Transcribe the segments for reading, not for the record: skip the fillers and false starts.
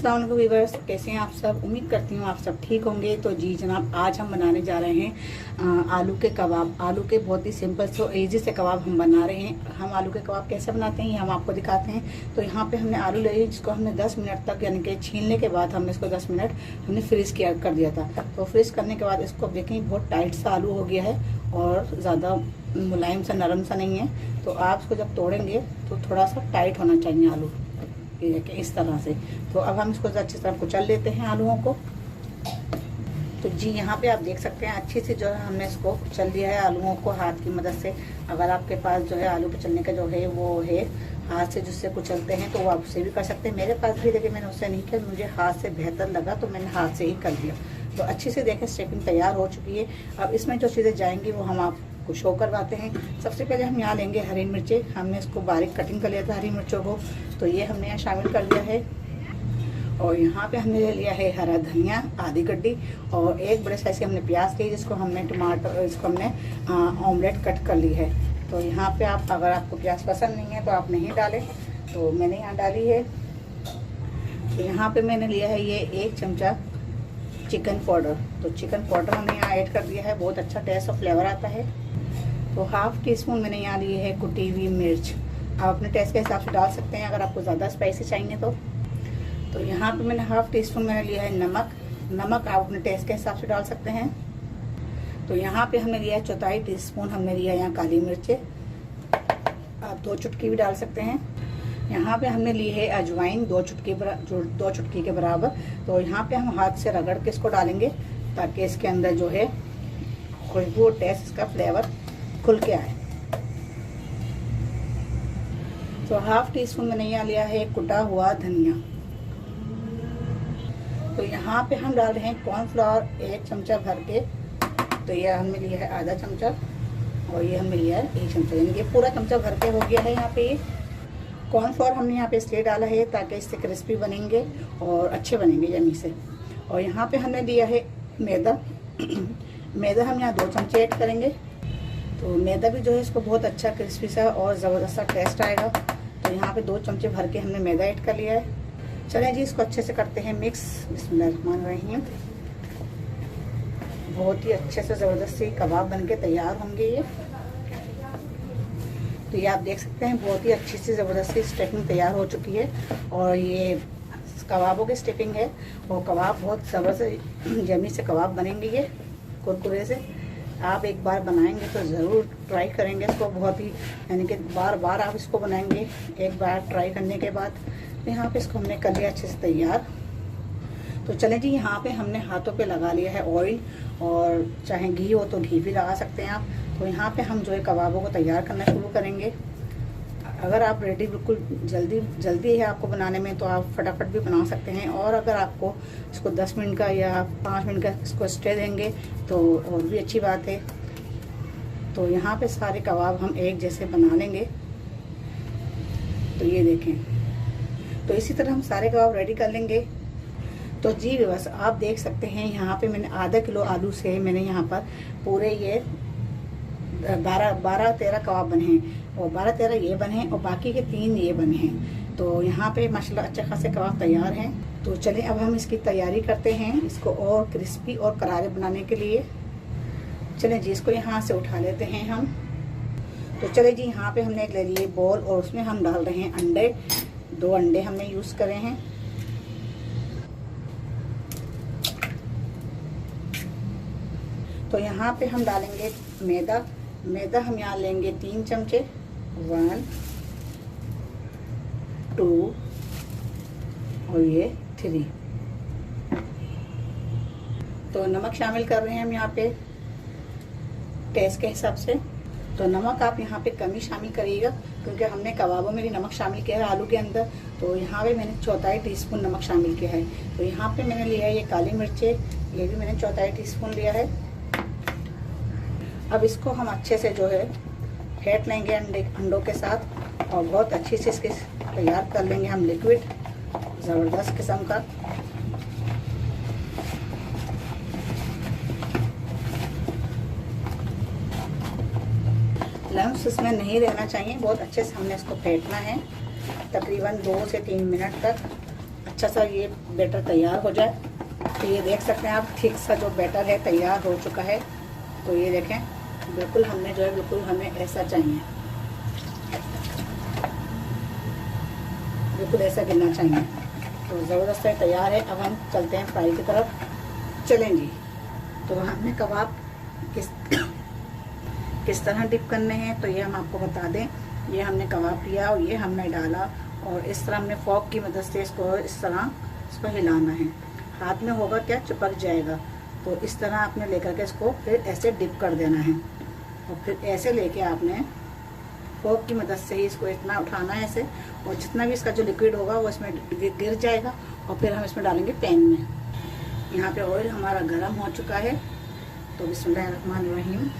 अस्सलाम वालेकुम व्यूअर्स, कैसे हैं आप सब। उम्मीद करती हूँ आप सब ठीक होंगे। तो जी जनाब, आज हम बनाने जा रहे हैं आलू के कबाब। आलू के बहुत ही सिंपल सो ईजी से कबाब हम बना रहे हैं। हम आलू के कबाब कैसे बनाते हैं ये हम आपको दिखाते हैं। तो यहाँ पे हमने आलू ले जिसको हमने 10 मिनट तक यानी कि छीलने के बाद हमने इसको 10 मिनट हमने फ्रीज़ कर दिया था। तो फ्रीज़ करने के बाद इसको देखें बहुत टाइट सा आलू हो गया है और ज़्यादा मुलायम सा नरम सा नहीं है। तो आप इसको जब तोड़ेंगे तो थोड़ा सा टाइट होना चाहिए आलू, ये देखिए इस तरह से। तो अब हम इसको अच्छी तरह कुचल लेते हैं आलूओं को। तो जी यहाँ पे आप देख सकते हैं अच्छी से जो है हमने इसको कुचल लिया है आलूओं को हाथ की मदद से। अगर आपके पास जो है आलू कुचलने का जो है वो है हाथ से जिससे कुचलते हैं तो वो आप उससे भी कर सकते हैं। मेरे पास भी देखिए मैंने उससे नहीं किया, मुझे हाथ से बेहतर लगा तो मैंने हाथ से ही कर दिया। तो अच्छी से देखें स्टेपिंग तैयार हो चुकी है। अब इसमें जो चीज़ें जाएंगी वो हम आपको शो करवाते हैं। सबसे पहले हम यहाँ लेंगे हरी मिर्चें। हमने इसको बारीक कटिंग कर लिया था हरी मिर्चों को, तो ये हमने यहाँ शामिल कर दिया है। और यहाँ पे हमने ले लिया है हरा धनिया आधी गड्डी, और एक बड़े साइज की हमने प्याज ली जिसको हमने टमाटर इसको हमने ऑमलेट कट कर ली है। तो यहाँ पे आप अगर आपको प्याज पसंद नहीं है तो आप नहीं डालें, तो मैंने यहाँ डाली है। तो यहाँ पे मैंने लिया है ये 1 चमचा चिकन पाउडर। तो चिकन पाउडर हमने यहाँ ऐड कर दिया है, बहुत अच्छा टेस्ट और फ्लेवर आता है। तो हाफ टी स्पून मैंने यहाँ ली है कुटी हुई मिर्च। आप अपने टेस्ट के हिसाब से डाल सकते हैं अगर आपको ज़्यादा स्पाइसी चाहिए तो यहाँ पे मैंने हाफ टी स्पून मैंने लिया है नमक आप अपने टेस्ट के हिसाब से डाल सकते हैं। तो यहाँ पे हमने लिया है 1/4 टीस्पून हमने लिया है यहाँ काली मिर्चें, आप 2 चुटकी भी डाल सकते हैं। यहाँ पे हमने ली है अजवाइन 2 चुटकी के बराबर। तो यहाँ पे हम हाथ से रगड़ के इसको डालेंगे ताकि इसके अंदर जो है खुशबू और टेस्ट इसका फ्लेवर खुल के आए। तो हाफ टी स्पून मैंने यहाँ लिया है कुटा हुआ धनिया। तो यहाँ पे हम डाल रहे हैं कॉर्नफ्लावर 1 चमचा भर के। तो ये हमने लिया है आधा चमचा और ये हमने लिया है 1 चमचा, यानी कि पूरा चमचा भर के हो गया है। यहाँ पे ये कॉर्नफ्लावर हमने यहाँ पे इसलिए डाला है ताकि इससे क्रिस्पी बनेंगे और अच्छे बनेंगे यमी से। और यहाँ पे हमने लिया है मैदा मैदा हम यहाँ 2 चमचे ऐड करेंगे। तो मैदा भी जो है इसको बहुत अच्छा क्रिस्पी सा और ज़बरदस्त सा टेस्ट आएगा। तो यहाँ पे 2 चमचे भर के हमने मैदा ऐड कर लिया है। चलें जी इसको अच्छे से करते हैं मिक्स। बिस्मिल्लाहिर्रहमानिर्रहीम। बहुत ही अच्छे से ज़बरदस्त सी कबाब बनके तैयार होंगे ये। तो ये आप देख सकते हैं बहुत ही अच्छी सी ज़बरदस्त सी स्टफिंग तैयार हो चुकी है। और ये कबाबों की स्टफिंग है और कबाब बहुत ज़बरदस्त यमी से कबाब बनेंगे ये कुरकुरे से। आप एक बार बनाएंगे तो ज़रूर ट्राई करेंगे इसको, बहुत ही यानी कि बार बार आप इसको बनाएंगे एक बार ट्राई करने के बाद। तो यहाँ पे इसको हमने कर लिया अच्छे से तैयार। तो चलें जी यहाँ पे हमने हाथों पे लगा लिया है ऑयल, और चाहे घी हो तो घी भी लगा सकते हैं आप। तो यहाँ पे हम जो है कबाबों को तैयार करना शुरू करेंगे। अगर आप रेडी बिल्कुल जल्दी है आपको बनाने में तो आप फटाफट भी बना सकते हैं, और अगर आपको इसको 10 मिनट का या 5 मिनट का इसको स्टे देंगे तो और भी अच्छी बात है। तो यहाँ पे सारे कबाब हम एक जैसे बना लेंगे। तो ये देखें, तो इसी तरह हम सारे कबाब रेडी कर लेंगे। तो जी बस आप देख सकते हैं यहाँ पे मैंने आधा किलो आलू से मैंने यहाँ पर पूरे ये 12-13 कबाब बने हैं, और 12-13 ये बने हैं और बाकी के 3 ये बने हैं। तो यहाँ पे माशाल्लाह अच्छे खासे कबाब तैयार हैं। तो चलें अब हम इसकी तैयारी करते हैं इसको और क्रिस्पी और करारे बनाने के लिए। चलें जी इसको यहाँ से उठा लेते हैं हम। तो चले जी यहाँ पे हमने एक ले लिए बोल, और उसमें हम डाल रहे हैं अंडे। 2 अंडे हमने यूज़ करे हैं। तो यहाँ पे हम डालेंगे मैदा हम यहाँ लेंगे 3 चमचे 1 2 और ये 3। तो नमक शामिल कर रहे हैं हम यहाँ पे टेस्ट के हिसाब से। तो नमक आप यहाँ पे कम ही शामिल करिएगा क्योंकि हमने कबाबों में भी नमक शामिल किया है आलू के अंदर। तो यहाँ पे मैंने 1/4 टीस्पून नमक शामिल किया है। तो यहाँ पे मैंने लिया है ये काली मिर्चें, ये भी मैंने 1/4 टीस्पून लिया है। अब इसको हम अच्छे से जो है फेंट लेंगे अंडों के साथ, और बहुत अच्छी से इसके तैयार कर लेंगे हम लिक्विड ज़बरदस्त किस्म का। लम्स इसमें नहीं रहना चाहिए, बहुत अच्छे से हमने इसको फेंटना है तकरीबन 2 से 3 मिनट तक अच्छा सा ये बैटर तैयार हो जाए। तो ये देख सकते हैं आप, ठीक सा जो बैटर है तैयार हो चुका है। तो ये देखें, बिल्कुल हमने जो है बिल्कुल हमें ऐसा चाहिए, बिल्कुल ऐसा गिरना चाहिए। तो ज़बरदस्त है, तैयार है। अब हम चलते हैं फ्राई की तरफ। चलें जी। तो हमने कबाब किस तरह डिप करने हैं तो ये हम आपको बता दें। ये हमने कबाब लिया और ये हमने डाला और इस तरह हमने फोक की मदद से इसको इस तरह इसको हिलाना है। हाथ में होगा क्या, चिपक जाएगा। तो इस तरह आपने लेकर के इसको फिर ऐसे डिप कर देना है और फिर ऐसे लेके आपने फोक की मदद से ही इसको इतना उठाना है ऐसे, और जितना भी इसका जो लिक्विड होगा वो इसमें गिर जाएगा। और फिर हम इसमें डालेंगे पैन में। यहाँ पे ऑयल हमारा गर्म हो चुका है। तो बिस्मिल्लाहिर्रहमानिर्रहीम।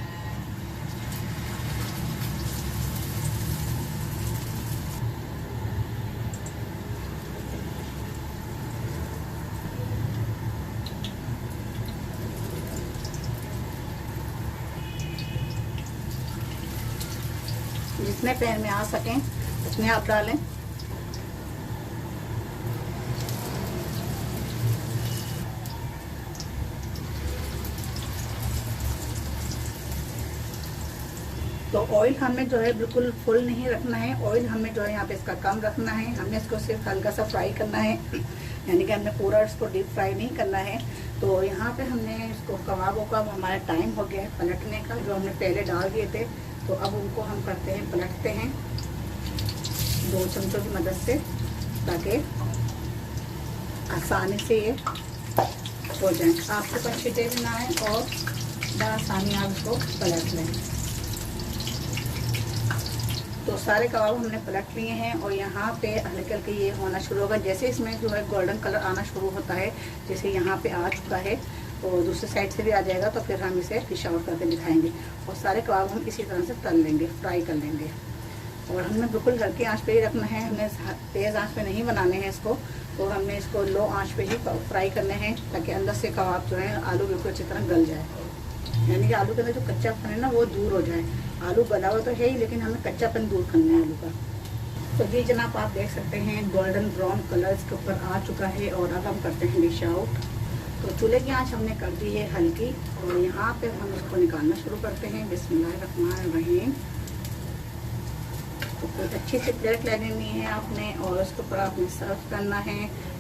जितने पैन में आ सकें उतने आप डालें। तो ऑयल हमें जो है बिल्कुल फुल नहीं रखना है। ऑयल हमें जो है यहाँ पे इसका कम रखना है। हमने इसको सिर्फ हल्का सा फ्राई करना है, यानी कि हमने पूरा इसको डीप फ्राई नहीं करना है। तो यहाँ पे हमने इसको कबाबों का हमारा टाइम हो गया है पलटने का, जो हमने पहले डाल दिए थे। तो अब उनको हम करते हैं, पलटते हैं 2 चम्मचों की मदद से, ताकि आसानी से ये हो जाए, आपके पास छिटे भी ना आए और आसानी आप इसको पलट लें। तो सारे कबाब हमने पलट लिए हैं और यहाँ पे हल्के हल्के ये होना शुरू होगा। जैसे इसमें जो है गोल्डन कलर आना शुरू होता है, जैसे यहाँ पे आ चुका है, और दूसरी साइड से भी आ जाएगा। तो फिर हम इसे डिश आउट करके दिखाएंगे और सारे कबाब हम इसी तरह से तल लेंगे, फ्राई कर लेंगे। और हमें बिल्कुल हल्की आंच पे ही रखना है, हमने तेज़ आंच पे नहीं बनाने हैं इसको। तो हमने इसको लो आंच पे ही फ्राई करने हैं, ताकि अंदर से कबाब जो है आलू बिल्कुल अच्छी तरह गल जाए, यानी कि आलू के अंदर जो कच्चापन है ना वो दूर हो जाए। आलू गला हुआ तो है ही, लेकिन हमें कच्चापन दूर करना है आलू का। तो जी जनाब, आप देख सकते हैं गोल्डन ब्राउन कलर इसके ऊपर आ चुका है। और अब हम करते हैं डिश आउट। तो चूल्हे की आंच हमने कर दी है हल्की, और यहाँ पे हम इसको निकालना शुरू करते हैं। बिस्मिल्लाहिर्रहमानिर्रहीम। तो कोई अच्छी सी प्लेट ले लेनी है आपने और उसके ऊपर आपने सर्व करना है।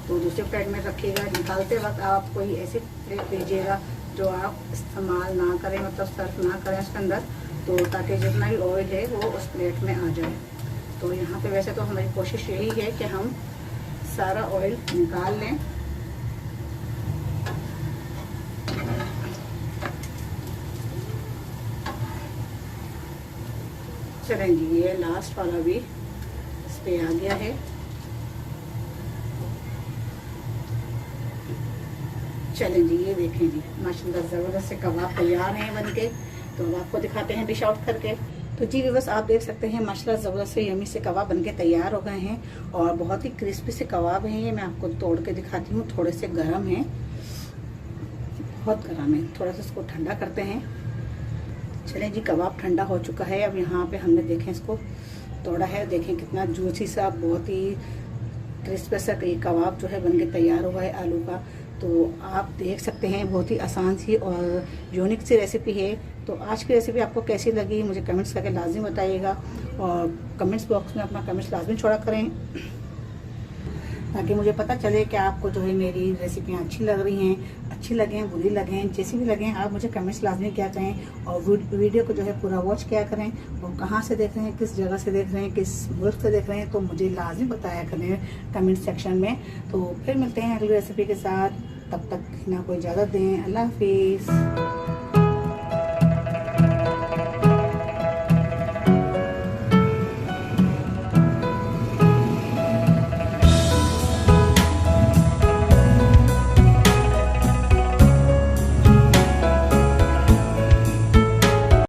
तो दूसरे प्लेट में रखिएगा। निकालते वक्त आप कोई ऐसी प्लेट लीजिएगा जो आप इस्तेमाल ना करें, मतलब सर्व ना करें उसके अंदर, तो ताकि जितना भी ऑयल है वो उस प्लेट में आ जाए। तो यहाँ पे वैसे तो हमारी कोशिश यही है कि हम सारा ऑयल निकाल लें। चलें जी, ये लास्ट वाला भी इस पे आ गया है। चलें जी, ये देखें जी, माशाल्लाह ज़बरदस्त से कबाब तैयार हैं बनके। तो अब आपको दिखाते हैं डिश आउट करके। तो जी व्यूअर्स, आप देख सकते हैं माशाल्लाह ज़बरदस्त से यमी से कबाब बनके तैयार हो गए हैं और बहुत ही क्रिस्पी से कबाब हैं। ये मैं आपको तोड़ के दिखाती हूँ। थोड़े से गर्म हैं, बहुत गर्म है। थोड़ा सा इसको ठंडा करते हैं। चलें जी, कबाब ठंडा हो चुका है। अब यहाँ पे हमने देखें इसको तोड़ा है, देखें कितना जूसी सा, बहुत ही क्रिस्पी सा कबाब जो है बनके तैयार हुआ है आलू का। तो आप देख सकते हैं बहुत ही आसान सी और यूनिक सी रेसिपी है। तो आज की रेसिपी आपको कैसी लगी मुझे कमेंट्स करके लाजमी बताइएगा, और कमेंट्स बॉक्स में अपना कमेंट्स लाजमी छोड़ा करें, ताकि मुझे पता चले कि आपको जो है मेरी रेसिपियाँ अच्छी लग रही हैं, अच्छी लगें, बुरी लगें, जैसी भी लगें आप मुझे कमेंट्स लाजमी किया करें। और वीडियो को जो है पूरा वॉच किया करें, और कहाँ से देख रहे हैं, किस जगह से देख रहे हैं, किस मुल्क से देख रहे हैं, तो मुझे लाजमी बताया करें कमेंट सेक्शन में। तो फिर मिलते हैं अगली रेसिपी के साथ, तब तक ना कोई इजाज़त दें। अल्लाह हाफिज़।